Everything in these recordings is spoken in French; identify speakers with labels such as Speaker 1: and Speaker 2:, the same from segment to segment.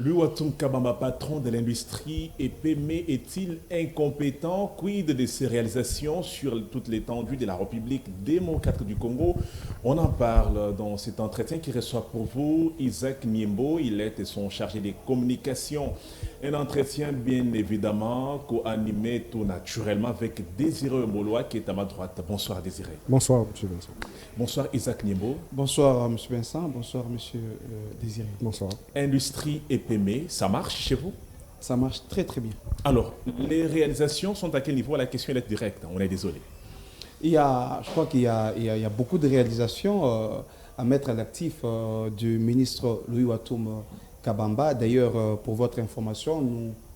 Speaker 1: Louatum Kabamba, patron de l'industrie EPME, est-il incompétent? Quid de ses réalisations sur toute l'étendue de la République démocratique du Congo? On en parle dans cet entretien qui reçoit pour vous Isaac Niembo. Il est son chargé des communications. Un entretien bien évidemment co-animé tout naturellement avec Désiré Moloa qui est à ma droite. Bonsoir Désiré.
Speaker 2: Bonsoir M. Vincent.
Speaker 1: Bonsoir Isaac Niembo.
Speaker 3: Bonsoir M. Vincent, bonsoir M. Désiré.
Speaker 2: Bonsoir.
Speaker 1: Industrie EPME, ça marche chez vous?
Speaker 3: Ça marche très très bien.
Speaker 1: Alors, les réalisations sont à quel niveau? La question est directe, on est désolé.
Speaker 3: Je crois qu'il y a beaucoup de réalisations à mettre à l'actif du ministre Louis Watoum Kabamba. D'ailleurs, pour votre information,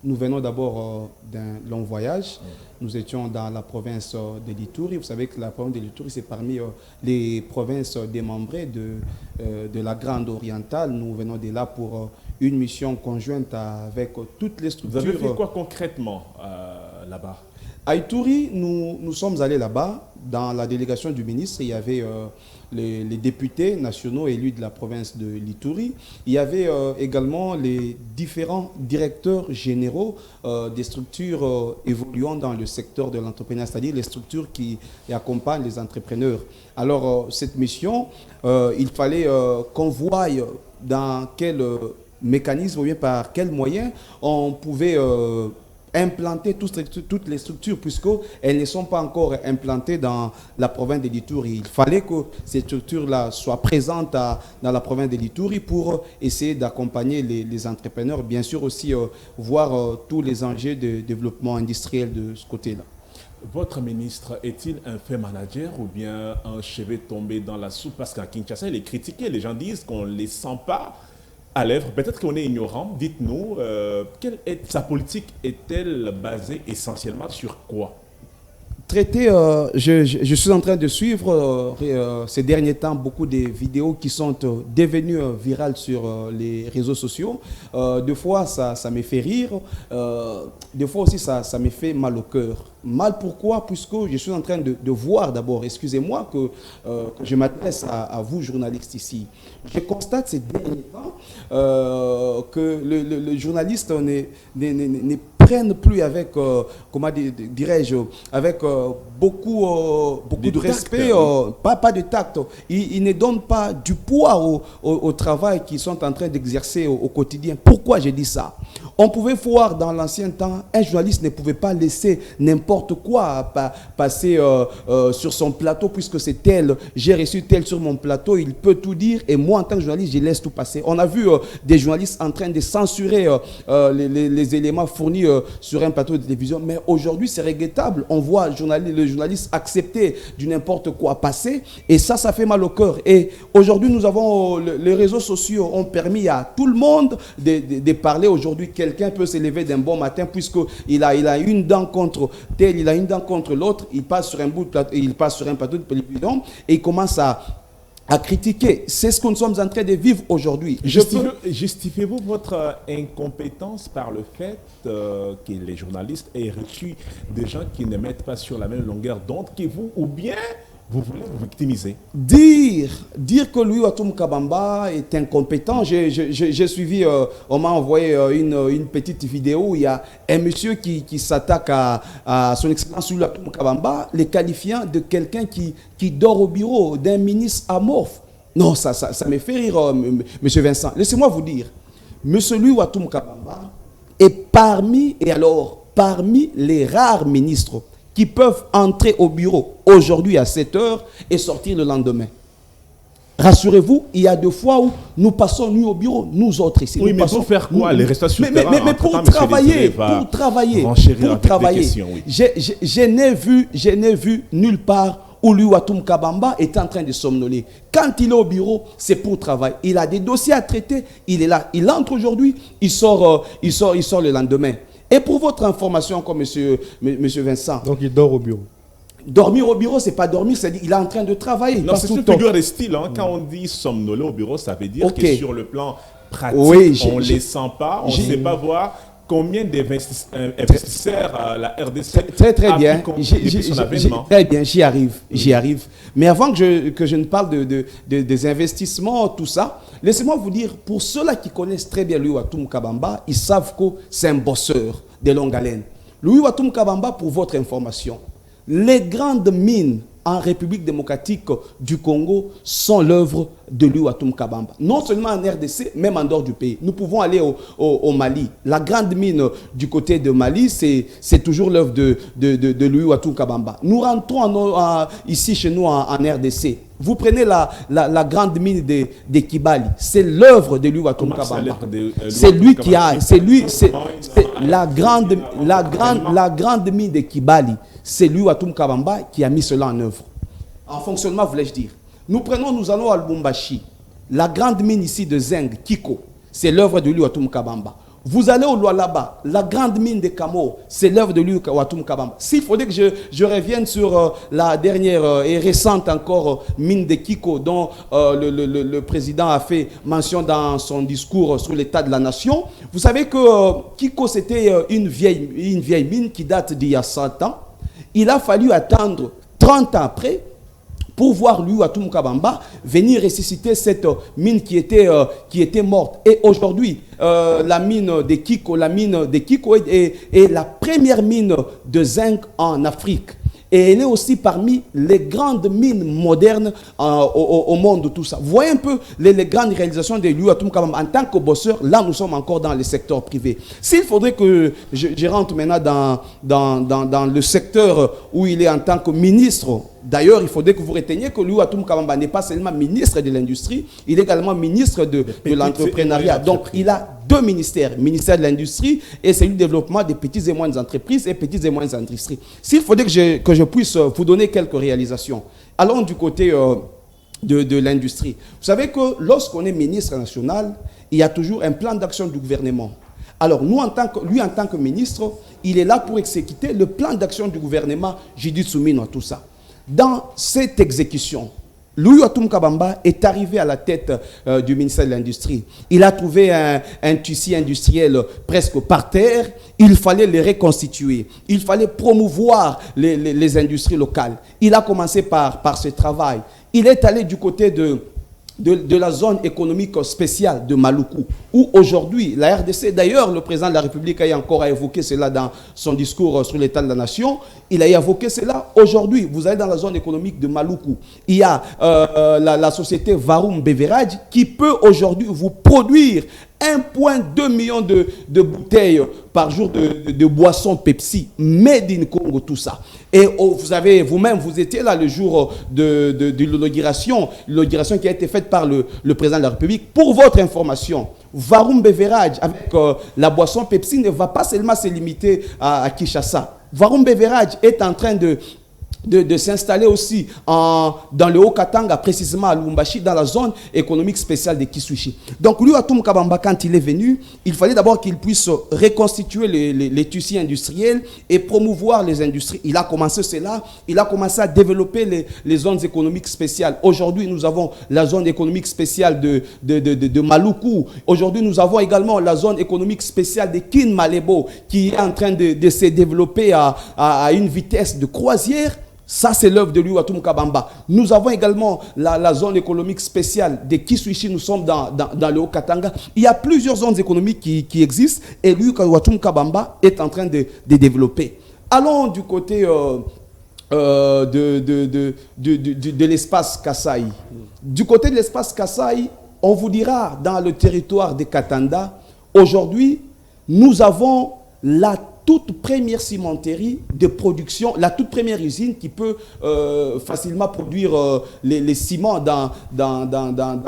Speaker 3: nous venons d'abord d'un long voyage. Nous étions dans la province de l'Ituri. Vous savez que la province de l'Ituri, c'est parmi les provinces démembrées de la Grande Orientale. Nous venons de là pour une mission conjointe avec toutes les structures.
Speaker 1: Vous avez fait quoi concrètement là-bas?
Speaker 3: À Ituri, nous sommes allés là-bas. Dans la délégation du ministre, il y avait les députés nationaux élus de la province de l'Ituri. Il y avait également les différents directeurs généraux des structures évoluant dans le secteur de l'entrepreneuriat, c'est-à-dire les structures qui accompagnent les entrepreneurs. Alors, cette mission, il fallait qu'on voie dans quel mécanisme ou bien par quel moyen on pouvait implanter toutes les structures, puisqu'elles ne sont pas encore implantées dans la province de l'Ituri. Il fallait que ces structures-là soient présentes dans la province de l'Ituri pour essayer d'accompagner les entrepreneurs, bien sûr aussi voir tous les enjeux de développement industriel de ce côté-là.
Speaker 1: Votre ministre est-il un fait manager ou bien un chevet tombé dans la soupe? Parce qu'à Kinshasa, il est critiqué. Les gens disent qu'on ne les sent pas à l'œuvre. Peut-être qu'on est ignorant. Dites-nous, sa politique est-elle basée essentiellement sur quoi?
Speaker 3: Je suis en train de suivre ces derniers temps beaucoup de vidéos qui sont devenues virales sur les réseaux sociaux. Des fois, ça me fait rire. Des fois aussi, ça me fait mal au cœur. Mal pourquoi? Puisque je suis en train de voir d'abord, excusez-moi que je m'adresse à vous, journalistes ici. Je constate ces derniers temps que le journaliste n'est prennent plus avec, comment dirais-je, avec beaucoup de respect, pas de tact. Ils ne donnent pas du poids au travail qu'ils sont en train d'exercer au quotidien. Pourquoi j'ai dit ça? On pouvait voir dans l'ancien temps, un journaliste ne pouvait pas laisser n'importe quoi passer sur son plateau, puisque c'est tel, j'ai reçu tel sur mon plateau, il peut tout dire, et moi en tant que journaliste, je laisse tout passer. On a vu des journalistes en train de censurer les éléments fournis sur un plateau de télévision, mais aujourd'hui c'est regrettable. On voit le journaliste accepter du n'importe quoi passer, et ça fait mal au cœur. Et aujourd'hui, nous avons les réseaux sociaux ont permis à tout le monde de parler. Aujourd'hui, quelqu'un peut se lever d'un bon matin, puisqu'il a une dent contre tel, il a une dent contre l'autre, il passe sur un bout de plateau, il passe sur un plateau de télévision et il commence à critiquer. C'est ce que nous sommes en train de vivre aujourd'hui.
Speaker 1: Justifiez-vous votre incompétence par le fait que les journalistes aient reçu des gens qui ne mettent pas sur la même longueur d'onde que vous, ou bien vous voulez vous victimiser? Dire
Speaker 3: que Louis Watoum Kabamba est incompétent. J'ai suivi, on m'a envoyé une petite vidéo où il y a un monsieur qui s'attaque à son excellence Louis Watoum Kabamba, les qualifiant de quelqu'un qui dort au bureau, d'un ministre amorphe. Non, ça me fait rire, monsieur Vincent. Laissez-moi vous dire, monsieur Louis Watoum Kabamba est parmi les rares ministres qui peuvent entrer au bureau aujourd'hui à 7 h et sortir le lendemain. Rassurez-vous, il y a des fois où nous passons nuit au bureau, nous autres ici.
Speaker 1: Oui, mais pour faire quoi? Les restations sur
Speaker 3: mais pour travailler.
Speaker 1: Questions, oui.
Speaker 3: Je n'ai vu nulle part où Louis Watoum Kabamba est en train de somnoler. Quand il est au bureau, c'est pour travailler. Il a des dossiers à traiter, il est là. Il entre aujourd'hui, il sort le lendemain. Et pour votre information, comme monsieur Vincent.
Speaker 2: Donc il dort au bureau.
Speaker 3: Dormir au bureau, c'est pas dormir, c'est il est en train de travailler.
Speaker 1: Non, c'est une figure de style. Hein. Quand on dit somnoler au bureau, ça veut dire que sur le plan pratique, on ne les sent pas, on ne sait pas voir combien d'investisseurs la RDC
Speaker 3: Très
Speaker 1: a
Speaker 3: bien.
Speaker 1: pu compter depuis son avènement?
Speaker 3: Très bien, j'y arrive. Mais avant que je ne parle des investissements, tout ça, laissez-moi vous dire, pour ceux-là qui connaissent très bien Louis Watoum Kabamba, ils savent que c'est un bosseur de longue haleine. Louis Watoum Kabamba, pour votre information, les grandes mines en République démocratique du Congo sont l'œuvre de Louis Watoum Kabamba. Non seulement en RDC, même en dehors du pays. Nous pouvons aller au Mali. La grande mine du côté de Mali, c'est toujours l'œuvre de Louis Watoum Kabamba. Nous rentrons ici chez nous en RDC. Vous prenez la grande mine de Kibali. C'est l'œuvre de Louis Watoum Kabamba. C'est lui qui a... C'est la grande mine de Kibali. C'est Louis Watoum Kabamba qui a mis cela en œuvre. En fonctionnement, voulais-je dire. Nous allons à Lubumbashi. La grande mine ici de Zeng, Kiko, c'est l'œuvre de Louis Watoum Kabamba. Vous allez au Lualaba, la grande mine de Kamo, c'est l'œuvre de Louis Watoum Kabamba. S'il faudrait que je revienne sur la dernière et récente encore mine de Kiko, dont le président a fait mention dans son discours sur l'état de la nation, vous savez que Kiko, c'était une vieille mine qui date d'il y a 100 ans. Il a fallu attendre 30 ans après pour voir Louis Watoum Kabamba venir ressusciter cette mine qui était morte. Et aujourd'hui, la mine de Kiko est la première mine de zinc en Afrique. Et elle est aussi parmi les grandes mines modernes au monde, tout ça. Vous voyez un peu les grandes réalisations de Louis Watoum Kabamba. En tant que bosseur, là, nous sommes encore dans le secteur privé. S'il faudrait que je rentre maintenant dans le secteur où il est en tant que ministre, d'ailleurs, il faudrait que vous reteniez que Louis Watoum Kabamba n'est pas seulement ministre de l'Industrie, il est également ministre de l'Entrepreneuriat. Donc, il a deux ministères, ministère de l'Industrie et celui du développement des petites et moyennes entreprises et petites et moyennes industries. S'il faudrait que je puisse vous donner quelques réalisations, allons du côté de l'industrie. Vous savez que lorsqu'on est ministre national, il y a toujours un plan d'action du gouvernement. Alors, lui, en tant que ministre, il est là pour exécuter le plan d'action du gouvernement, Judith Soumino, tout ça. Dans cette exécution, Louis Watoum Kabamba est arrivé à la tête du ministère de l'Industrie. Il a trouvé un tissu industriel presque par terre. Il fallait le reconstituer. Il fallait promouvoir les industries locales. Il a commencé par ce travail. Il est allé du côté de la zone économique spéciale de Maluku, où aujourd'hui, la RDC, d'ailleurs, le président de la République a encore évoqué cela dans son discours sur l'état de la nation, il a évoqué cela. Aujourd'hui, vous allez dans la zone économique de Maluku, il y a la société Varum Beverage qui peut aujourd'hui vous produire 1,2 million de bouteilles par jour de boissons Pepsi, made in Congo, tout ça. Et vous-même, vous étiez là le jour de l'inauguration qui a été faite par le président de la République. Pour votre information, Varum Beverage, avec la boisson Pepsi, ne va pas seulement se limiter à Kinshasa. Varum Beverage est en train de s'installer aussi dans le Haut-Katanga, précisément à Lubumbashi, dans la zone économique spéciale de Kisushi. Donc, Louis Watoum Kabamba, quand il est venu, il fallait d'abord qu'il puisse reconstituer les tissus industriels et promouvoir les industries. Il a commencé cela, il a commencé à développer les zones économiques spéciales. Aujourd'hui, nous avons la zone économique spéciale de Maluku. Aujourd'hui, nous avons également la zone économique spéciale de Kin Malebo, qui est en train de se développer à une vitesse de croisière. Ça, c'est l'œuvre de Louis Watoum Kabamba. Nous avons également la zone économique spéciale de Kisuishi. Nous sommes dans le Haut-Katanga. Il y a plusieurs zones économiques qui existent et Louis Watoum Kabamba est en train de développer. Allons du côté de l'espace Kasaï. Du côté de l'espace Kasaï, on vous dira dans le territoire de Katanda, aujourd'hui, nous avons la toute première cimenterie de production, la toute première usine qui peut facilement produire les ciments dans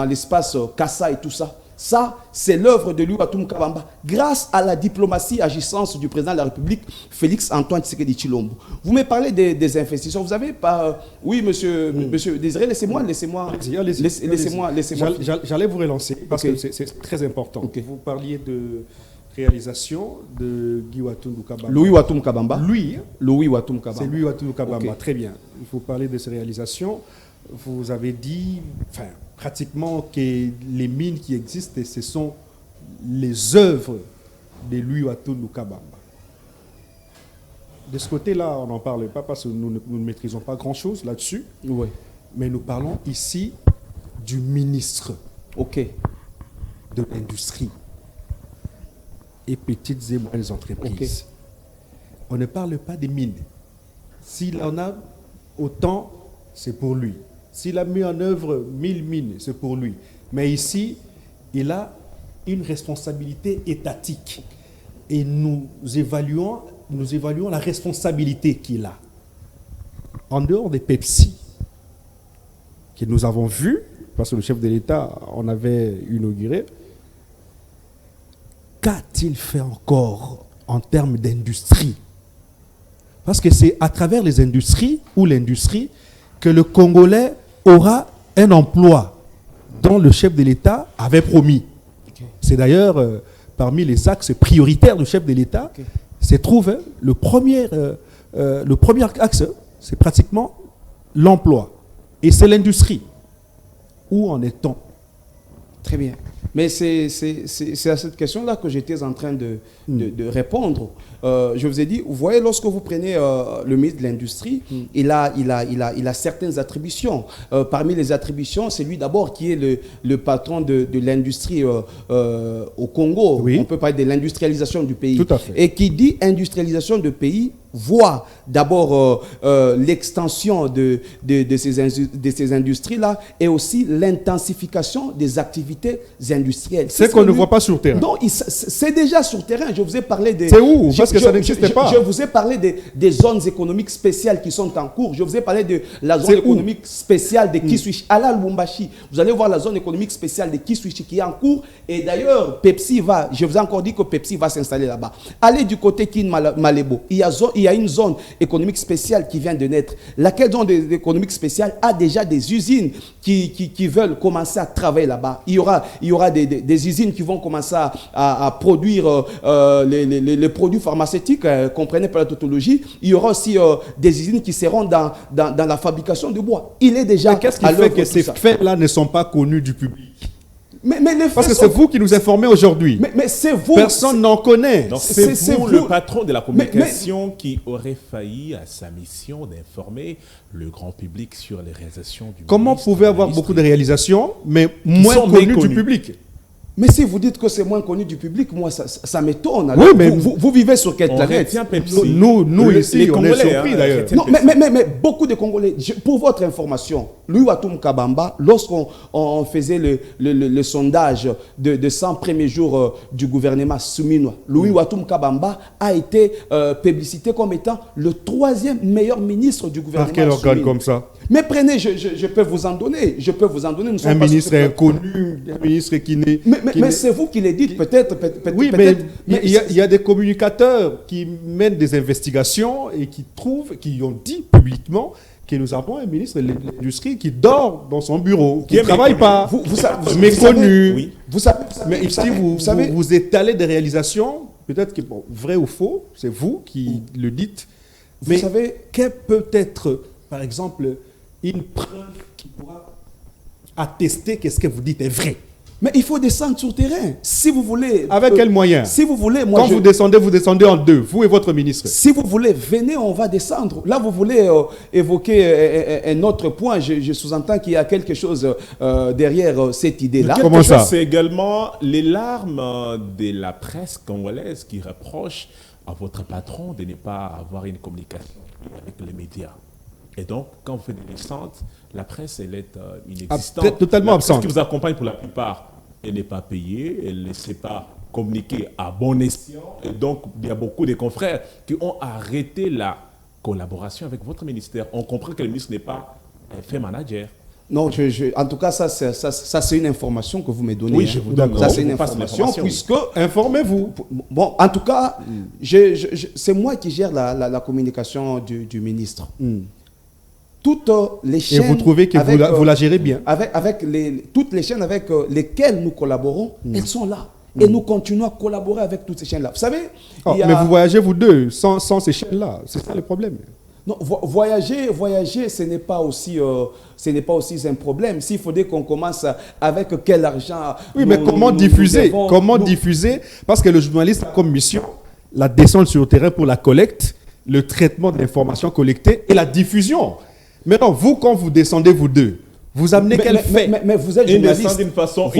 Speaker 3: l'espace Kassa et tout ça. Ça, c'est l'œuvre de Louis Watoum Kabamba, grâce à la diplomatie agissance du président de la République, Félix Antoine Tshisekedi Tshilombo. Vous me parlez des investisseurs. Vous avez pas... Oui, monsieur Désiré, laissez-moi.
Speaker 2: J'allais vous relancer parce que c'est très important. Okay. Vous parliez de réalisation de
Speaker 3: Louis Watoum Kabamba.
Speaker 2: Louis Watoum Kabamba.
Speaker 3: C'est
Speaker 2: Louis Watoum Kabamba.
Speaker 3: Okay.
Speaker 2: Très bien. Il faut parler de ces réalisations. Vous avez dit, pratiquement que les mines qui existent, ce sont les œuvres de Louis-Watundu Kabamba. De ce côté-là, on n'en parle pas parce que nous ne maîtrisons pas grand-chose là-dessus.
Speaker 3: Oui.
Speaker 2: Mais nous parlons ici du ministre de l'Industrie et petites et moyennes entreprises. On ne parle pas des mines. S'il en a autant, c'est pour lui. S'il a mis en œuvre 1000 mines, c'est pour lui. Mais ici, il a une responsabilité étatique. Et nous évaluons la responsabilité qu'il a. En dehors des Pepsi, que nous avons vus, parce que le chef de l'État en avait inauguré, qu'a-t-il fait encore en termes d'industrie? Parce que c'est à travers les industries ou l'industrie que le Congolais aura un emploi dont le chef de l'État avait promis. C'est d'ailleurs parmi les axes prioritaires du chef de l'État, se trouve le premier axe, c'est pratiquement l'emploi. Et c'est l'industrie. Où en est-on?
Speaker 3: Très bien. Mais c'est à cette question-là que j'étais en train de répondre. Je vous ai dit, vous voyez, lorsque vous prenez le ministre de l'Industrie, il a certaines attributions. Parmi les attributions, c'est lui d'abord qui est le patron de l'industrie au Congo.
Speaker 2: Oui.
Speaker 3: On peut parler de l'industrialisation du pays.
Speaker 2: Tout à fait.
Speaker 3: Et qui dit industrialisation du pays voit d'abord l'extension de ces industries-là et aussi l'intensification des activités industrielles.
Speaker 2: C'est qu'on ne voit pas sur le terrain.
Speaker 3: Non, c'est déjà sur le terrain. Je vous ai parlé des...
Speaker 2: C'est où? Parce que ça n'existait pas.
Speaker 3: Je vous ai parlé des zones économiques spéciales qui sont en cours. Je vous ai parlé de la zone économique spéciale de Kiswichi. À la Lubumbashi, vous allez voir la zone économique spéciale de Kiswichi qui est en cours. Et d'ailleurs, Pepsi va... Je vous ai encore dit que Pepsi va s'installer là-bas. Allez du côté Kin Malebo. Il y a une zone économique spéciale qui vient de naître. Laquelle zone économique spéciale a déjà des usines qui veulent commencer à travailler là-bas. Il y aura des usines qui vont commencer à produire les produits pharmaceutiques, comprenez par la tautologie. Il y aura aussi des usines qui seront dans la fabrication de bois. Il est déjà...
Speaker 2: Mais qu'est-ce qui fait que ces faits-là ne sont pas connus du public? Parce que c'est vous qui nous informez aujourd'hui.
Speaker 3: Mais c'est vous.
Speaker 2: Personne n'en connaît.
Speaker 1: Donc c'est vous, le patron de la communication, qui aurait failli à sa mission d'informer le grand public sur les réalisations du
Speaker 2: Comment
Speaker 1: ministre.
Speaker 2: pouvez avoir beaucoup de réalisations, mais moins connues du public?
Speaker 3: Mais si vous dites que c'est moins connu du public, moi, ça m'étonne.
Speaker 2: Oui, mais
Speaker 3: vous vivez sur quelle planète?
Speaker 2: Nous ici,
Speaker 1: les
Speaker 2: on
Speaker 1: Congolais,
Speaker 2: est surpris d'ailleurs.
Speaker 3: Non, mais beaucoup de Congolais, pour votre information, Louis-Watundu Kabamba, lorsqu'on faisait le sondage de 100 premiers jours du gouvernement souminois, Louis-Watundu Kabamba a été publicité comme étant le 3e meilleur ministre du gouvernement.
Speaker 2: Par quel organe comme ça?
Speaker 3: Mais prenez, je peux vous en donner.
Speaker 2: Un ministre inconnu, un ministre qui n'est...
Speaker 3: Mais c'est vous qui le dites, peut-être.
Speaker 2: Oui, mais il y a des communicateurs qui mènent des investigations et qui ont dit publiquement que nous avons un ministre de l'Industrie qui dort dans son bureau, qui ne travaille pas, méconnu. Mais ici, vous étalez des réalisations, peut-être que, bon, vrai ou faux, c'est vous qui le dites. Mais vous savez, quelle peut être, par exemple, une preuve qui pourra attester que ce que vous dites est vrai?
Speaker 3: Mais il faut descendre sur le terrain. Si vous voulez...
Speaker 2: Avec quel moyen?
Speaker 3: Si vous voulez... Moi,
Speaker 2: quand vous descendez en deux, vous et votre ministre.
Speaker 3: Si vous voulez, venez, on va descendre. Là, vous voulez évoquer un autre point. Je sous-entends qu'il y a quelque chose derrière cette idée-là.
Speaker 2: Comment ça?
Speaker 1: C'est également les larmes de la presse congolaise qui reproche à votre patron de ne pas avoir une communication avec les médias. Et donc, quand vous faites des descentes, la presse, elle est inexistante.
Speaker 2: Totalement absente.
Speaker 1: La presse qui vous accompagne pour la plupart, elle n'est pas payée, elle ne sait pas communiquer à bon escient. Et donc, il y a beaucoup de confrères qui ont arrêté la collaboration avec votre ministère. On comprend que le ministre n'est pas un fait manager.
Speaker 3: Non, en tout cas, ça c'est une information que vous me donnez.
Speaker 1: Oui, je vous donne.
Speaker 3: Ça, c'est une information, puisque...
Speaker 2: Informez-vous.
Speaker 3: Bon, en tout cas, c'est moi qui gère la communication du ministre. Toutes les chaînes...
Speaker 2: Et vous trouvez que vous la gérez bien?
Speaker 3: Toutes les chaînes avec lesquelles nous collaborons, elles sont là. Et nous continuons à collaborer avec toutes ces chaînes-là. Vous savez...
Speaker 2: Mais vous voyagez, vous deux, sans ces chaînes-là. C'est ça le problème.
Speaker 3: Non, voyager, ce n'est pas aussi un problème. S'il faudrait qu'on commence avec quel argent.
Speaker 2: Oui, mais comment diffuser? Comment diffuser? Parce que le journaliste a comme mission la descente sur le terrain pour la collecte, le traitement de l'information collectée et la diffusion. Maintenant, vous, quand vous descendez, vous deux, vous amenez quel fait?
Speaker 3: Mais vous êtes journaliste.
Speaker 1: D'une façon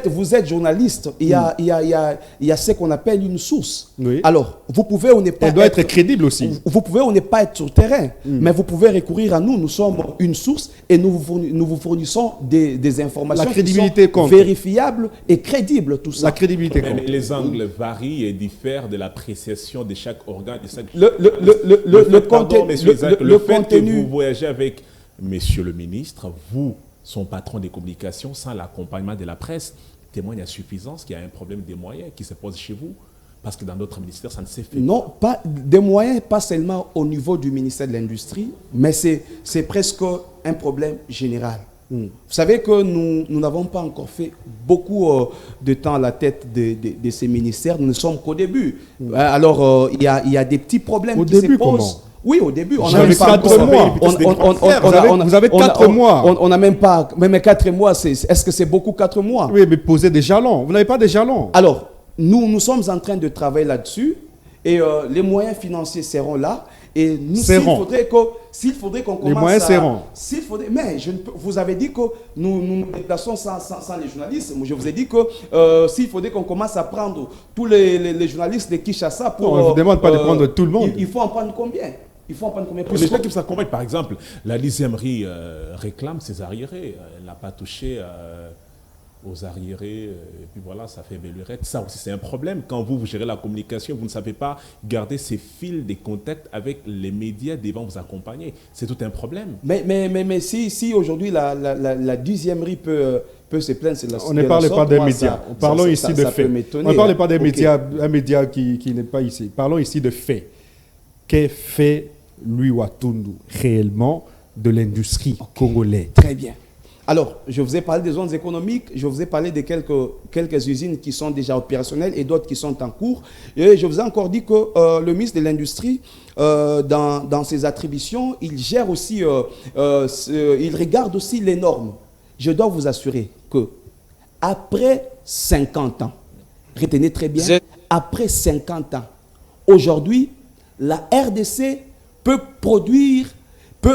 Speaker 3: Vous êtes journaliste. Il y a ce qu'on appelle une source.
Speaker 2: Oui.
Speaker 3: Alors, vous pouvez,
Speaker 2: elle doit être crédible aussi.
Speaker 3: Vous pouvez, on n'est pas être sur le terrain, mais vous pouvez recourir à nous. Nous sommes une source et nous vous fournissons des informations
Speaker 2: la crédibilité
Speaker 3: qui sont vérifiables et crédibles, tout ça.
Speaker 2: La crédibilité compte.
Speaker 1: Mais les angles varient et diffèrent de l'appréciation de chaque organe. De chaque...
Speaker 3: Le contenu.
Speaker 1: Que vous voyagez avec Monsieur le ministre, vous, son patron des communications, sans l'accompagnement de la presse, témoigne à suffisance qu'il y a un problème des moyens qui se pose chez vous. Parce que dans d'autres ministères, ça ne s'est fait
Speaker 3: non, pas des moyens, pas seulement au niveau du ministère de l'Industrie, mais c'est presque un problème général. Vous savez que nous n'avons pas encore fait beaucoup de temps à la tête de ces ministères. Nous ne sommes qu'au début. Alors, il y a des petits problèmes qui se posent.
Speaker 2: Comment?
Speaker 3: Oui, au début, on
Speaker 2: a même 4 mois. Vous avez 4 mois.
Speaker 3: On n'a même pas. Même 4 mois, est-ce que c'est beaucoup 4 mois?
Speaker 2: Oui, mais posez des jalons. Vous n'avez pas des jalons.
Speaker 3: Alors, nous sommes en train de travailler là-dessus et les moyens financiers seront là. Et nous, s'il faudrait qu'on commence
Speaker 2: les moyens seront.
Speaker 3: Mais vous avez dit que nous nous déplaçons sans les journalistes. Moi, je vous ai dit que s'il faudrait qu'on commence à prendre tous les journalistes de Kinshasa pour...
Speaker 2: Non, on ne vous demande pas de prendre tout le monde.
Speaker 3: Il faut en prendre combien? Il faut en prendre combien?
Speaker 1: Les gens qui s'accompagnent, par exemple, la lycémerie réclame ses arriérés. Elle n'a pas touché aux arriérés, et puis voilà, ça fait belurette. Ça aussi, c'est un problème. Quand vous gérez la communication, vous ne savez pas garder ces fils de contact avec les médias devant vous accompagner. C'est tout un problème.
Speaker 3: Mais si aujourd'hui la deuxièmerie peut se plaindre, c'est la
Speaker 2: on ne parle pas des médias. Parlons ici de faits. On ne parle pas des médias, un média qui n'est pas ici. Parlons ici de faits. Qu'est fait Louis Watundu réellement de l'industrie congolaise?
Speaker 3: Très bien. Alors, je vous ai parlé des zones économiques, je vous ai parlé de quelques usines qui sont déjà opérationnelles et d'autres qui sont en cours. Et je vous ai encore dit que le ministre de l'Industrie, dans ses attributions, il gère aussi, il regarde aussi les normes. Je dois vous assurer que après 50 ans, retenez très bien, après 50 ans, aujourd'hui, la RDC peut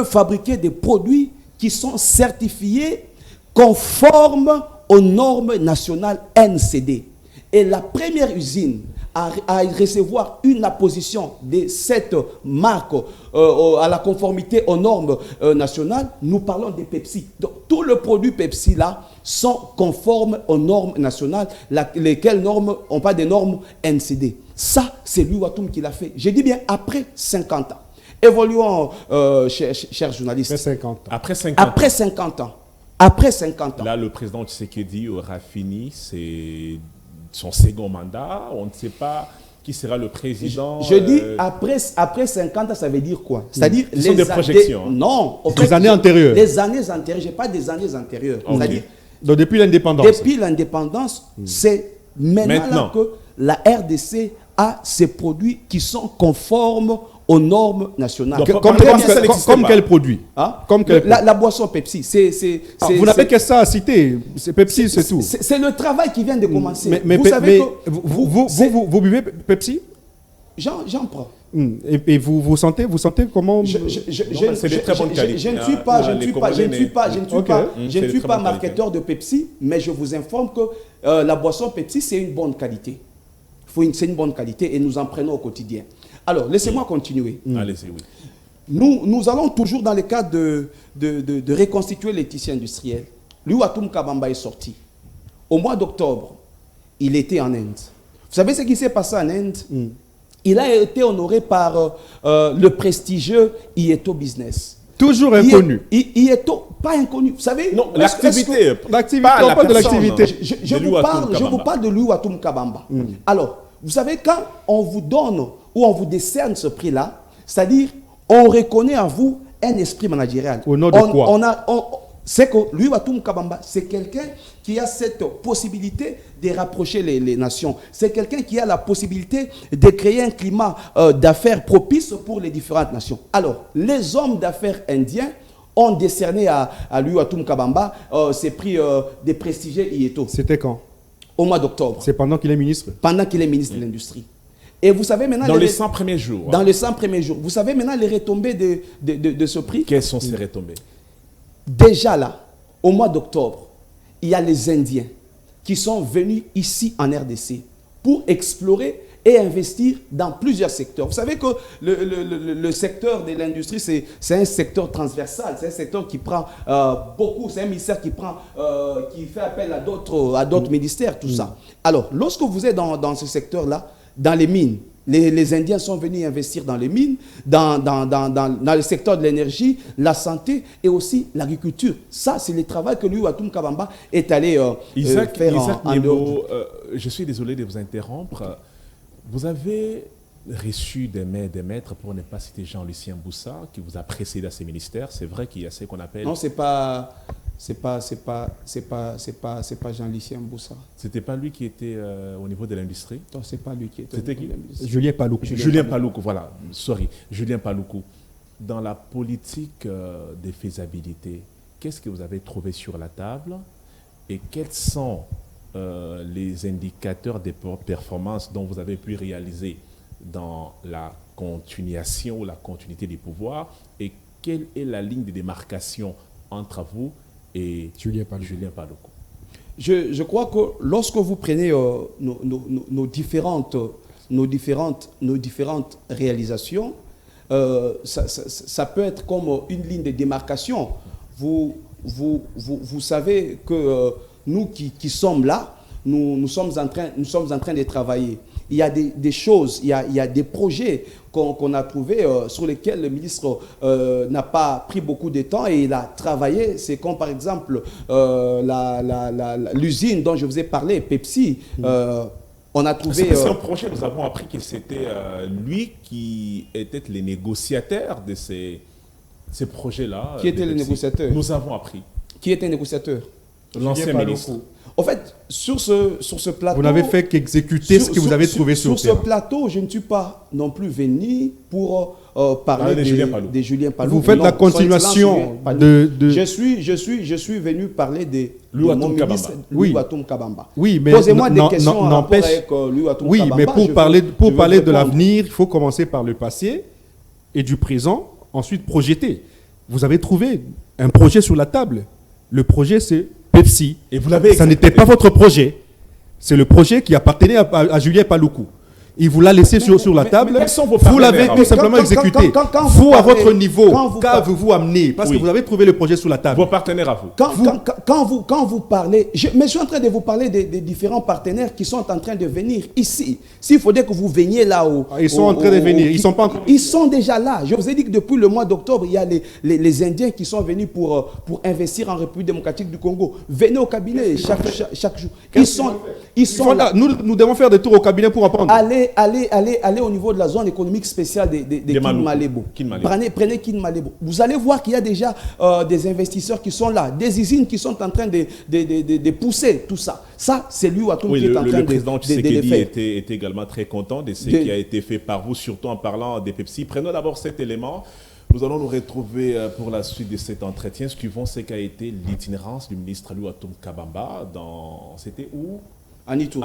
Speaker 3: fabriquer des produits qui sont certifiés conformes aux normes nationales NCD. Et la première usine à recevoir une apposition de cette marque à la conformité aux normes nationales, nous parlons de Pepsi. Donc, tous les produits Pepsi là sont conformes aux normes nationales, lesquelles normes n'ont pas des normes NCD. Ça, c'est Louis Watundu qui l'a fait. Je dis bien après 50 ans. Évoluons, chers journalistes.
Speaker 1: Après 50 ans.
Speaker 3: Après 50 ans. Après 50 ans.
Speaker 1: Là, le président Tshisekedi aura fini son second mandat. On ne sait pas qui sera le président.
Speaker 3: Je dis après 50 ans, ça veut dire quoi? C'est-à-dire
Speaker 1: les des projections.
Speaker 3: Non.
Speaker 2: Les années antérieures.
Speaker 3: Les années antérieures. Je n'ai pas des années antérieures.
Speaker 1: Okay.
Speaker 3: C'est-à-dire.
Speaker 2: Donc depuis l'indépendance.
Speaker 3: Depuis l'indépendance, c'est maintenant que la RDC a ses produits qui sont conformes aux normes nationales.
Speaker 1: Donc,
Speaker 2: comme quel produit?
Speaker 3: La boisson Pepsi.
Speaker 2: Vous n'avez que ça à citer. Pepsi, c'est tout.
Speaker 3: C'est le travail qui vient de commencer.
Speaker 2: Vous buvez Pepsi?
Speaker 3: J'en prends.
Speaker 2: Et vous sentez comment?
Speaker 1: C'est de très bonne qualité.
Speaker 3: Je ne suis pas marketeur de Pepsi, mais je vous informe que la boisson Pepsi, c'est une bonne qualité. C'est une bonne qualité et nous en prenons au quotidien. Alors, laissez-moi continuer.
Speaker 1: Allez-y, oui.
Speaker 3: Nous allons toujours dans le cadre de reconstituer les tissus industriels. Louis Watundu Kabamba est sorti. Au mois d'octobre, il était en Inde. Vous savez ce qui s'est passé en Inde? Il a été honoré par le prestigieux Ieto Business.
Speaker 2: Toujours inconnu.
Speaker 3: Ieto, pas inconnu. Vous savez?
Speaker 1: Non, l'activité.
Speaker 2: On parle de l'activité.
Speaker 3: Je vous parle de Louis Watundu Kabamba. Alors, vous savez, quand on vous donne ou on vous décerne ce prix-là, c'est-à-dire, on reconnaît en vous un esprit managérial.
Speaker 2: Au nom de quoi?
Speaker 3: c'est que Louis Watoum Kabamba, c'est quelqu'un qui a cette possibilité de rapprocher les nations. C'est quelqu'un qui a la possibilité de créer un climat d'affaires propice pour les différentes nations. Alors, les hommes d'affaires indiens ont décerné à Louis Watoum Kabamba ces prix de prestigieux IETO.
Speaker 2: C'était quand?
Speaker 3: Au mois d'octobre.
Speaker 2: C'est pendant qu'il est ministre?
Speaker 3: Pendant qu'il est ministre de l'Industrie. Et vous savez maintenant...
Speaker 1: Dans les 100 premiers jours.
Speaker 3: Dans les 100 premiers jours. Vous savez maintenant les retombées de ce prix?
Speaker 1: Quelles sont ces retombées?
Speaker 3: Déjà là, au mois d'octobre, il y a les Indiens qui sont venus ici en RDC pour explorer et investir dans plusieurs secteurs. Vous savez que le secteur de l'industrie, c'est un secteur transversal, c'est un secteur qui prend beaucoup, c'est un ministère qui fait appel à d'autres ministères, tout ça. Alors, lorsque vous êtes dans ce secteur-là, dans les mines, les Indiens sont venus investir dans les mines, dans le secteur de l'énergie, la santé et aussi l'agriculture. Ça, c'est le travail que Louis Watoum Kabamba est allé faire en dehors.
Speaker 1: Je suis désolé de vous interrompre. Vous avez reçu des maîtres, pour ne pas citer Jean-Lucien Boussa, qui vous a précédé à ces ministères. C'est vrai qu'il y a ce qu'on appelle...
Speaker 3: Non, c'est pas Jean-Lucien Boussa.
Speaker 1: C'était pas lui qui était au niveau de l'industrie?
Speaker 3: Non, c'est pas lui qui était.
Speaker 1: C'était qui?
Speaker 2: Julien Paloukou.
Speaker 1: Julien Paloukou, voilà. Sorry, Julien Paloukou. Dans la politique de faisabilité, qu'est-ce que vous avez trouvé sur la table et quels sont les indicateurs de performance dont vous avez pu réaliser dans la continuation ou la continuité du pouvoir et quelle est la ligne de démarcation entre vous et Julien Paloukou?
Speaker 3: Je crois que lorsque vous prenez nos différentes réalisations, ça peut être comme une ligne de démarcation. Vous savez que nous qui sommes là, nous sommes en train de travailler. Il y a des choses, il y a des projets qu'on a trouvés sur lesquels le ministre n'a pas pris beaucoup de temps et il a travaillé. C'est comme par exemple l'usine dont je vous ai parlé, Pepsi. On a trouvé...
Speaker 1: C'est un projet, nous avons appris que c'était lui qui était le négociateur de ces projets-là.
Speaker 3: Qui était le négociateur?
Speaker 1: Nous avons appris.
Speaker 3: Qui était le négociateur?
Speaker 1: L'ancien ministre.
Speaker 3: En fait, sur ce plateau...
Speaker 2: Vous n'avez fait qu'exécuter ce que vous avez trouvé sur
Speaker 3: ce plateau, je ne suis pas non plus venu pour parler de Julien Paloukou.
Speaker 2: Vous faites la continuation de...
Speaker 3: Je suis venu parler de mon ministre Louis Watoum Kabamba.
Speaker 2: Oui, mais
Speaker 3: posez-moi des questions en rapport avec Louis Watoum Kabamba.
Speaker 2: Oui, mais pour parler de l'avenir, il faut commencer par le passé et du présent, ensuite projeter. Vous avez trouvé un projet sur la table. Le projet, c'est Pepsi.
Speaker 1: Et vous l'avez...
Speaker 2: Ça n'était pas votre projet. C'est le projet qui appartenait à Julien Paloukou. Il vous l'a laissé sur la table. Vous l'avez tout simplement exécuté. Vous, à votre niveau, qu'avez-vous amené? Parce que vous avez trouvé le projet sur la table.
Speaker 1: Vos partenaires à vous.
Speaker 3: Quand vous parlez... Mais je suis en train de vous parler des différents partenaires qui sont en train de venir ici. S'il faudrait que vous veniez là-haut...
Speaker 2: Ils sont en train de venir. Ils sont pas encore...
Speaker 3: Ils sont déjà là. Je vous ai dit que depuis le mois d'octobre, il y a les Indiens qui sont venus pour investir en République démocratique du Congo. Venez au cabinet chaque jour. Ils sont là.
Speaker 2: Nous devons faire des tours au cabinet pour apprendre.
Speaker 3: Allez au niveau de la zone économique spéciale de Kinmalebo. Prenez Kinmalebo. Vous allez voir qu'il y a déjà des investisseurs qui sont là, des usines qui sont en train de pousser tout ça. Ça, c'est lui Watoum qui est en train de le faire.
Speaker 1: Le président Tshisekedi était également très content de ce qui a été fait par vous, surtout en parlant des Pepsi. Prenons d'abord cet élément. Nous allons nous retrouver pour la suite de cet entretien, suivant ce qu'a été l'itinérance du ministre Louis Watoum Kabamba c'était où?
Speaker 3: À Ituri.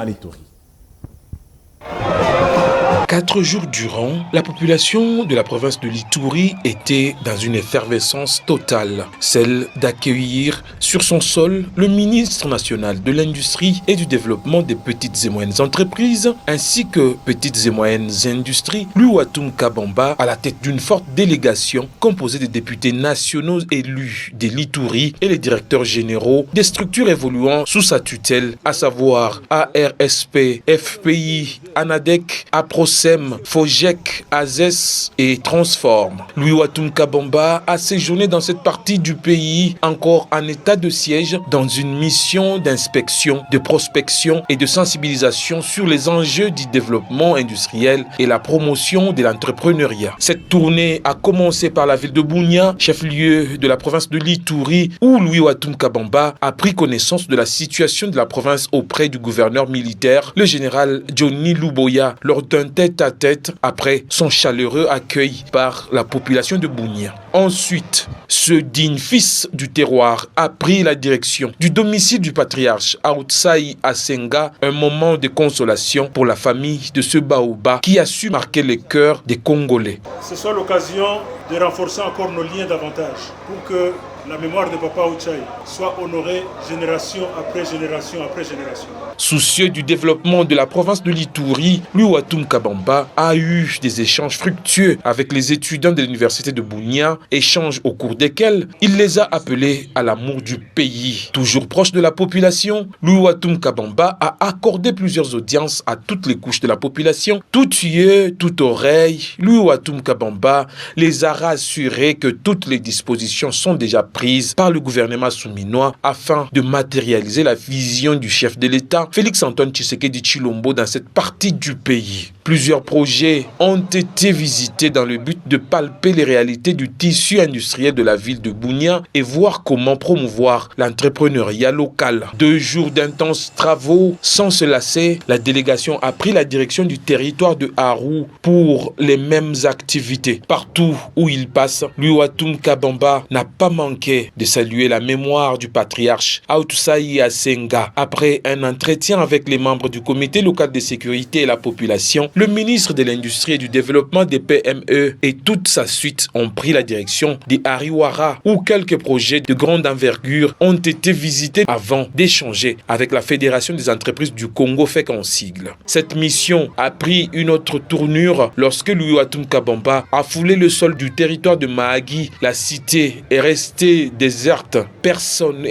Speaker 4: 4 jours durant, la population de la province de l'Ituri était dans une effervescence totale, celle d'accueillir sur son sol le ministre national de l'Industrie et du Développement des petites et moyennes entreprises, ainsi que petites et moyennes industries, Louis Watoum Kabamba, à la tête d'une forte délégation composée des députés nationaux élus de l'Ituri et les directeurs généraux des structures évoluant sous sa tutelle, à savoir ARSP, FPI, ANADEC, APROS, Socem, Fojek, Azes et Transform. Louis Watum Kabamba a séjourné dans cette partie du pays encore en état de siège dans une mission d'inspection, de prospection et de sensibilisation sur les enjeux du développement industriel et la promotion de l'entrepreneuriat. Cette tournée a commencé par la ville de Bunia, chef-lieu de la province de l'Ituri, où Louis Watum Kabamba a pris connaissance de la situation de la province auprès du gouverneur militaire, le général Johnny Luboya, lors d'un tête-à-tête après son chaleureux accueil par la population de Bunia. Ensuite, ce digne fils du terroir a pris la direction du domicile du patriarche Aoutsai Asenga, un moment de consolation pour la famille de ce baoba qui a su marquer les cœurs des Congolais.
Speaker 5: Ce soit l'occasion de renforcer encore nos liens davantage pour que la mémoire de Papa Aoutsai soit honorée génération après génération après génération.
Speaker 4: Soucieux du développement de la province de l'Ituri, Louis Watum Kabamba a eu des échanges fructueux avec les étudiants de l'université de Bunia, échanges au cours desquels il les a appelés à l'amour du pays. Toujours proche de la population, Louis Watum Kabamba a accordé plusieurs audiences à toutes les couches de la population. Tout yeux, toute oreille, Louis Watum Kabamba les a rassurés que toutes les dispositions sont déjà prises par le gouvernement souminois afin de matérialiser la vision du chef de l'État, Félix-Antoine Tshisekedi Tshilombo, dans cette partie du pays. Plusieurs projets ont été visités dans le but de palper les réalités du tissu industriel de la ville de Bunia et voir comment promouvoir l'entrepreneuriat local. 2 jours d'intenses travaux sans se lasser, la délégation a pris la direction du territoire de Aru pour les mêmes activités. Partout où il passe, Louis Watum Kabamba n'a pas manqué de saluer la mémoire du patriarche Aoutsai Asenga. Après un entretien avec les membres du comité local de sécurité et la population, le ministre de l'Industrie et du Développement des PME et toute sa suite ont pris la direction des Ariwara, où quelques projets de grande envergure ont été visités avant d'échanger avec la Fédération des entreprises du Congo, FEC en sigle. Cette mission a pris une autre tournure lorsque Louis Watum Kabamba a foulé le sol du territoire de Mahagi. La cité est restée déserte. Personne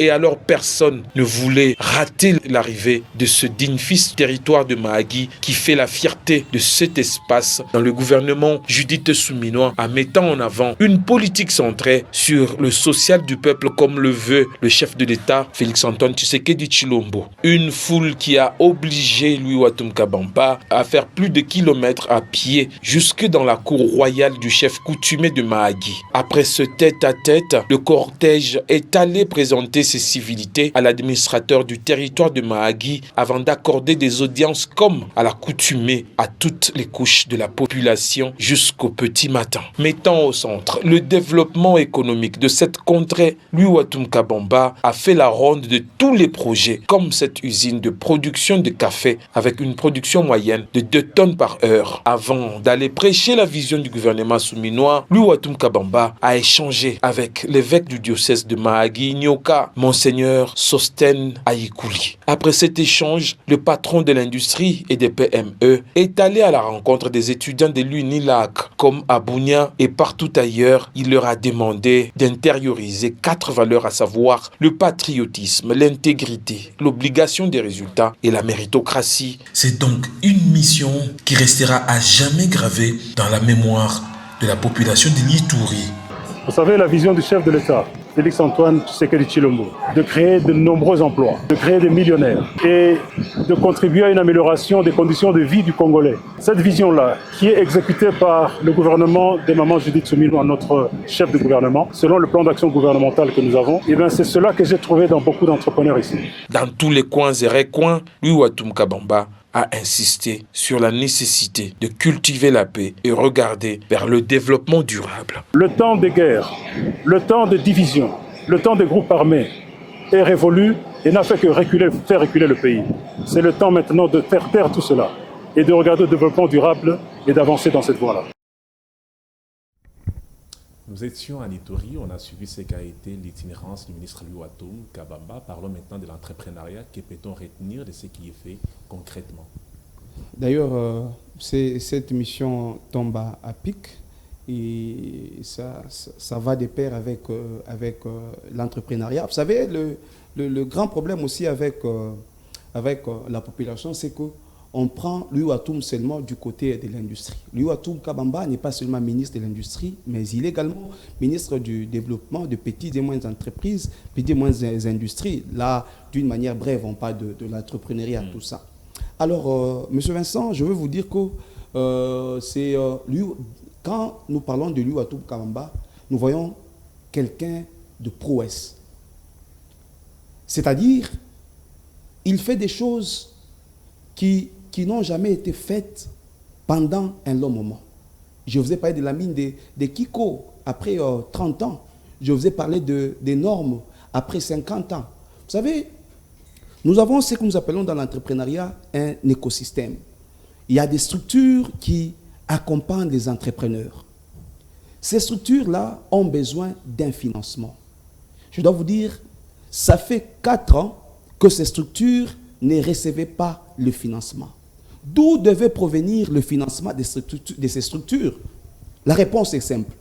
Speaker 4: ne voulait rater l'arrivée de ce digne fils territoire de Mahagi qui fait la fierté de cet espace dans le gouvernement Judith Souminois, en mettant en avant une politique centrée sur le social du peuple comme le veut le chef de l'État Félix-Antoine Tshisekedi Tshilombo. Une foule qui a obligé Louis Watum Kabamba à faire plus de kilomètres à pied jusque dans la cour royale du chef coutumier de Mahagi. Après ce tête-à-tête, le cortège est allé présenter ses civilités à l'administrateur du territoire de Mahagi avant d'accorder des audiences comme à l'accoutumée à toutes les couches de la population jusqu'au petit matin. Mettant au centre le développement économique de cette contrée, Louis Watum Kabamba a fait la ronde de tous les projets comme cette usine de production de café avec une production moyenne de 2 tonnes par heure. Avant d'aller prêcher la vision du gouvernement souminois, Louis Watum Kabamba a échangé avec l'évêque du diocèse de Mahagi, Nyoka, Monseigneur Sosten Aïkouli. Après cet échange, le patron de l'industrie et des PME est allé à la rencontre des étudiants de l'UNILAC, comme à Bunia et partout ailleurs. Il leur a demandé d'intérioriser 4 valeurs, à savoir le patriotisme, l'intégrité, l'obligation des résultats et la méritocratie. C'est donc une mission qui restera à jamais gravée dans la mémoire de la population de l'Ituri.
Speaker 5: Vous savez, la vision du chef de l'État, Félix-Antoine Tshisekedi Tshilombo, de créer de nombreux emplois, de créer des millionnaires et de contribuer à une amélioration des conditions de vie du Congolais. Cette vision-là, qui est exécutée par le gouvernement de Maman Judith Souminois, notre chef de gouvernement, selon le plan d'action gouvernemental que nous avons, et bien c'est cela que j'ai trouvé dans beaucoup d'entrepreneurs ici.
Speaker 4: Dans tous les coins et recoins, Louis Watum Kabamba a insisté sur la nécessité de cultiver la paix et regarder vers le développement durable.
Speaker 5: Le temps des guerres, le temps de division, le temps des groupes armés est révolu et n'a fait que faire reculer le pays. C'est le temps maintenant de faire taire tout cela et de regarder le développement durable et d'avancer dans cette voie-là.
Speaker 1: Nous étions à Ituri, on a suivi ce qu'a été l'itinérance du ministre Louis Watum Kabamba. Parlons maintenant de l'entrepreneuriat. Que peut-on retenir de ce qui est fait concrètement?
Speaker 3: D'ailleurs, cette mission tombe à pic et ça va de pair avec l'entrepreneuriat. Vous savez, le grand problème aussi avec la population, c'est que on prend Louis Watoum seulement du côté de l'industrie. Louis Watoum Kabamba n'est pas seulement ministre de l'industrie, mais il est également ministre du développement de petites et moyennes entreprises, petites et moyennes industries. Là, d'une manière brève, on parle de l'entrepreneuriat, tout ça. Alors, Monsieur Vincent, je veux vous dire que quand nous parlons de Louis Watoum Kabamba, nous voyons quelqu'un de prouesse. C'est-à-dire, il fait des choses qui n'ont jamais été faites pendant un long moment. Je vous ai parlé de la mine de Kiko après 30 ans. Je vous ai parlé des normes après 50 ans. Vous savez, nous avons ce que nous appelons dans l'entrepreneuriat un écosystème. Il y a des structures qui accompagnent les entrepreneurs. Ces structures-là ont besoin d'un financement. Je dois vous dire, ça fait 4 ans que ces structures ne recevaient pas le financement. D'où devait provenir le financement de ces structures? La réponse est simple.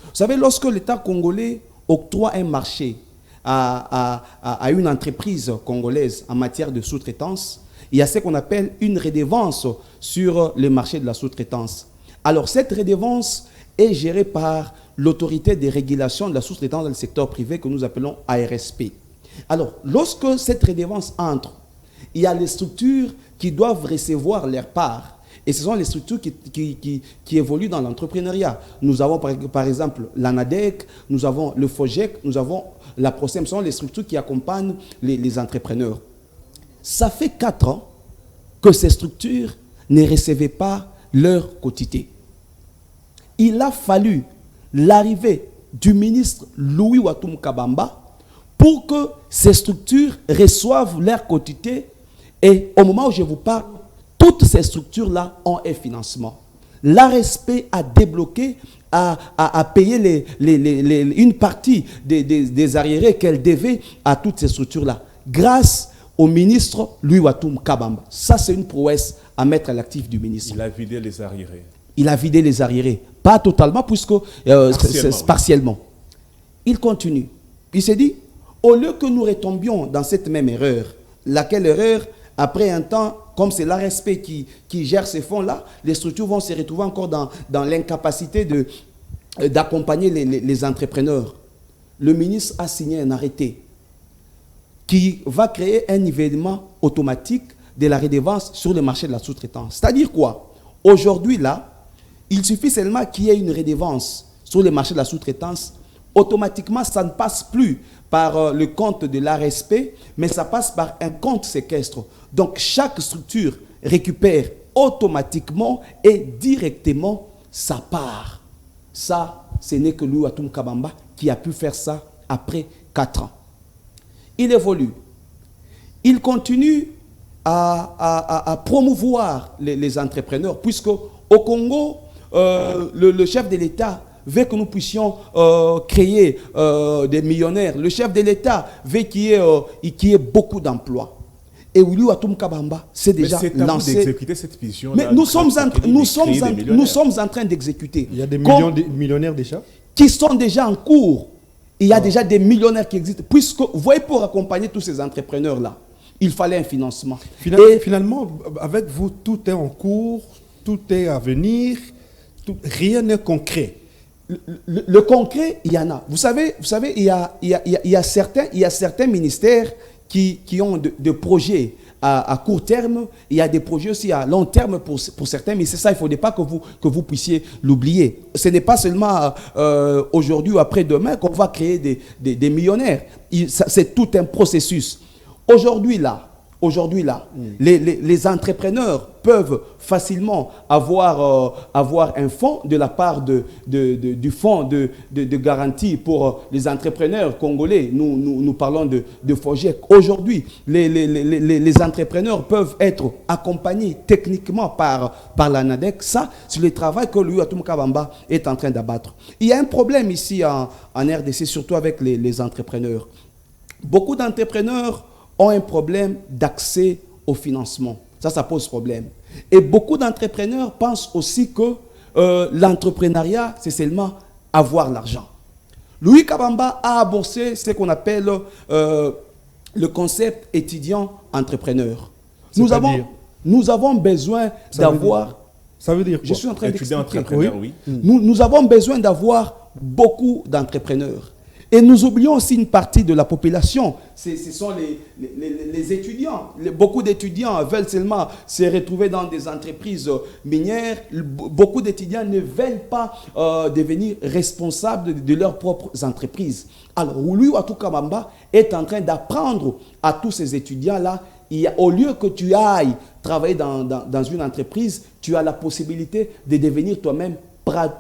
Speaker 3: Vous savez, lorsque l'État congolais octroie un marché à une entreprise congolaise en matière de sous-traitance, il y a ce qu'on appelle une redevance sur le marché de la sous-traitance. Alors, cette redevance est gérée par l'autorité de régulation de la sous-traitance dans le secteur privé que nous appelons ARSP. Alors, lorsque cette redevance entre, il y a les structures qui doivent recevoir leur part. Et ce sont les structures qui évoluent dans l'entrepreneuriat. Nous avons par exemple l'ANADEC, nous avons le FOGEC, nous avons la PROSEM. Ce sont les structures qui accompagnent les entrepreneurs. Ça fait 4 ans que ces structures ne recevaient pas leur quotité. Il a fallu l'arrivée du ministre Louis Watoum Kabamba pour que ces structures reçoivent leur quotité. Et au moment où je vous parle, toutes ces structures-là ont un financement. L'ARSP a débloqué, a payé une partie des arriérés qu'elle devait à toutes ces structures-là, grâce au ministre Louis Watoum Kabamba. Ça, c'est une prouesse à mettre à l'actif du ministre.
Speaker 1: Il a vidé les arriérés.
Speaker 3: Il a vidé les arriérés. Pas totalement, puisque partiellement. Il continue. Il s'est dit, au lieu que nous retombions dans cette même erreur, laquelle erreur, après un temps, comme c'est l'ARSP qui gère ces fonds-là, les structures vont se retrouver encore dans l'incapacité d'accompagner les entrepreneurs. Le ministre a signé un arrêté qui va créer un nivellement automatique de la redevance sur le marché de la sous-traitance. C'est-à-dire quoi? Aujourd'hui, là, il suffit seulement qu'il y ait une redevance sur le marché de la sous-traitance. Automatiquement, ça ne passe plus par le compte de l'ARSP, mais ça passe par un compte séquestre. Donc, chaque structure récupère automatiquement et directement sa part. Ça, ce n'est que Louis Watoum Kabamba qui a pu faire ça après 4 ans. Il évolue. Il continue à promouvoir les entrepreneurs, puisque au Congo, le chef de l'État veut que nous puissions créer des millionnaires. Le chef de l'État veut qu'il y ait beaucoup d'emplois. Et Louis Watoum Kabamba s'est déjà lancé.
Speaker 1: D'exécuter cette vision.
Speaker 3: Mais nous sommes en train d'exécuter.
Speaker 2: Il y a des millions de millionnaires déjà
Speaker 3: qui sont déjà en cours. Il y a déjà des millionnaires qui existent. Puisque, vous voyez, pour accompagner tous ces entrepreneurs-là, il fallait un financement.
Speaker 2: Finalement, avec vous, tout est en cours, tout est à venir, rien n'est concret.
Speaker 3: Le concret, il y en a. Vous savez, il y a certains ministères qui ont des projets à court terme. Il y a des projets aussi à long terme pour certains, mais c'est ça, il ne faudrait pas que vous puissiez l'oublier. Ce n'est pas seulement aujourd'hui ou après-demain qu'on va créer des millionnaires. C'est tout un processus. Aujourd'hui, les entrepreneurs peuvent facilement avoir un fonds de la part du fonds de garantie pour les entrepreneurs congolais. Nous parlons de FOGEC. Aujourd'hui, les entrepreneurs peuvent être accompagnés techniquement par l'ANADEC. Ça, c'est le travail que Louis Watoum Kabamba est en train d'abattre. Il y a un problème ici en RDC, surtout avec les entrepreneurs. Beaucoup d'entrepreneurs ont un problème d'accès au financement. Ça pose problème. Et beaucoup d'entrepreneurs pensent aussi que l'entrepreneuriat, c'est seulement avoir l'argent. Louis Kabamba a amorcé ce qu'on appelle le concept étudiant-entrepreneur. Nous avons besoin d'avoir...
Speaker 2: Ça veut dire quoi?
Speaker 3: Je suis en train
Speaker 1: Étudiant
Speaker 3: d'expliquer.
Speaker 1: entrepreneur, oui.
Speaker 3: Nous avons besoin d'avoir beaucoup d'entrepreneurs. Et nous oublions aussi une partie de la population. Ce sont les étudiants. Beaucoup d'étudiants veulent seulement se retrouver dans des entreprises minières. Beaucoup d'étudiants ne veulent pas devenir responsables de leurs propres entreprises. Alors, lui, Ouattou Kabamba est en train d'apprendre à tous ces étudiants-là, au lieu que tu ailles travailler dans une entreprise, tu as la possibilité de devenir toi-même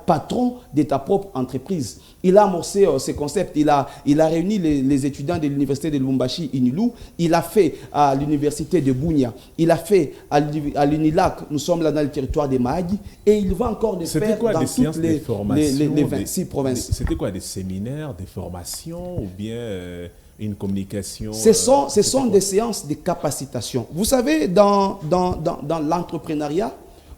Speaker 3: patron de ta propre entreprise. Il a amorcé ce concept, il a réuni les étudiants de l'université de Lubumbashi, Inilou, il a fait à l'université de Bunia, il a fait à l'Unilac, nous sommes là dans le territoire des Mahagi, et il va encore le faire dans toutes les 26 provinces.
Speaker 1: C'était quoi, des séminaires, des formations ou bien une communication?
Speaker 3: Ce sont des séances de capacitation. Vous savez, dans l'entrepreneuriat,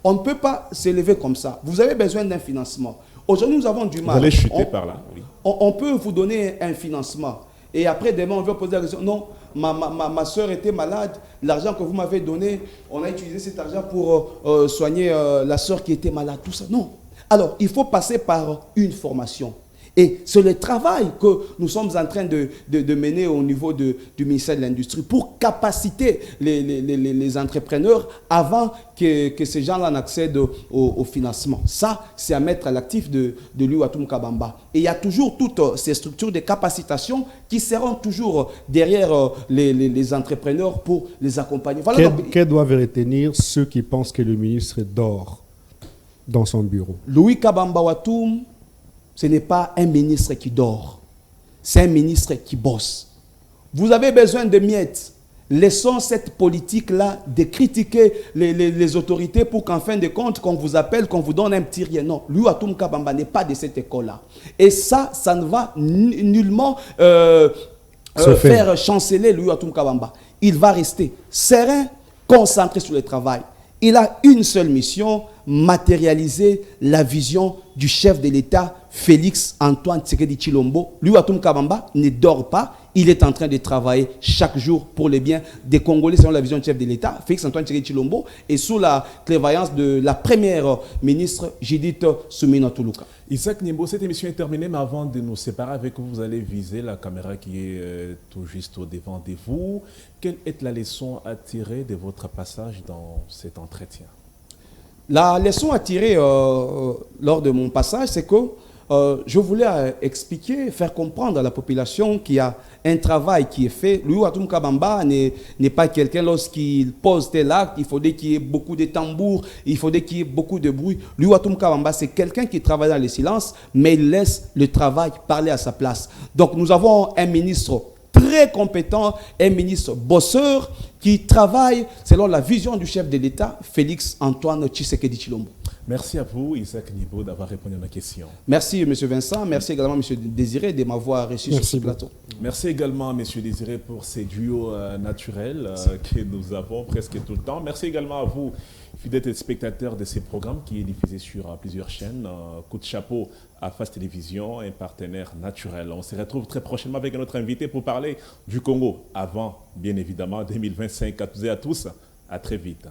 Speaker 3: on ne peut pas s'élever comme ça. Vous avez besoin d'un financement. Aujourd'hui, nous avons du mal.
Speaker 1: Vous allez chuter par là. Oui.
Speaker 3: On peut vous donner un financement. Et après, demain, on va poser la question. Non, ma soeur était malade. L'argent que vous m'avez donné, on a utilisé cet argent pour soigner la soeur qui était malade. Tout ça. Non. Alors, il faut passer par une formation. Et c'est le travail que nous sommes en train de mener au niveau du ministère de l'Industrie pour capaciter les entrepreneurs avant que ces gens-là n'accèdent au financement. Ça, c'est à mettre à l'actif de l'Ouattou Kabamba. Et il y a toujours toutes ces structures de capacitation qui seront toujours derrière les entrepreneurs pour les accompagner. Voilà.
Speaker 2: Que doivent retenir ceux qui pensent que le ministre dort dans son bureau?
Speaker 3: Louis Kabamba Ouattoum, ce n'est pas un ministre qui dort, c'est un ministre qui bosse. Vous avez besoin de miettes. Laissons cette politique-là de critiquer les autorités pour qu'en fin de compte, qu'on vous appelle, qu'on vous donne un petit rien. Non, lui, Ouattou Kabamba n'est pas de cette école-là. Et ça ne va nullement faire chanceler lui, Ouattou Kabamba. Il va rester serein, concentré sur le travail. Il a une seule mission, matérialiser la vision du chef de l'État, Félix Antoine Tshisekedi Tshilombo. Lui, Ouattou Kabamba, ne dort pas. Il est en train de travailler chaque jour pour le bien des Congolais selon la vision du chef de l'État, Félix Antoine Tshisekedi Tshilombo, et sous la clairvoyance de la première ministre, Judith Suminwa Tuluka.
Speaker 1: Isaac Nimbo, cette émission est terminée, mais avant de nous séparer avec vous, vous allez viser la caméra qui est tout juste au devant de vous. Quelle est la leçon à tirer de votre passage dans cet entretien?
Speaker 3: La leçon à tirer lors de mon passage, c'est que je voulais expliquer, faire comprendre à la population qu'il y a un travail qui est fait. Lui, Ouattou Kabamba n'est pas quelqu'un, lorsqu'il pose tel acte, il faudrait qu'il y ait beaucoup de tambours, il faudrait qu'il y ait beaucoup de bruit. Lui, Ouattou Kabamba, c'est quelqu'un qui travaille dans le silence, mais il laisse le travail parler à sa place. Donc nous avons un ministre très compétent, un ministre bosseur qui travaille selon la vision du chef de l'État, Félix Antoine Tshisekedi Tshilombo.
Speaker 1: Merci à vous, Isaac Nimbo, d'avoir répondu à ma question.
Speaker 3: Merci, M. Vincent. Merci également, M. Désiré, de m'avoir reçu sur ce plateau.
Speaker 1: Merci également, M. Désiré, pour ces duos naturels que nous avons presque tout le temps. Merci également à vous, fidèles spectateurs de ces programmes qui est diffusé sur plusieurs chaînes. Coup de chapeau à Face Télévision, un partenaire naturel. On se retrouve très prochainement avec notre invité pour parler du Congo avant, bien évidemment, 2025. À toutes et à tous, à très vite.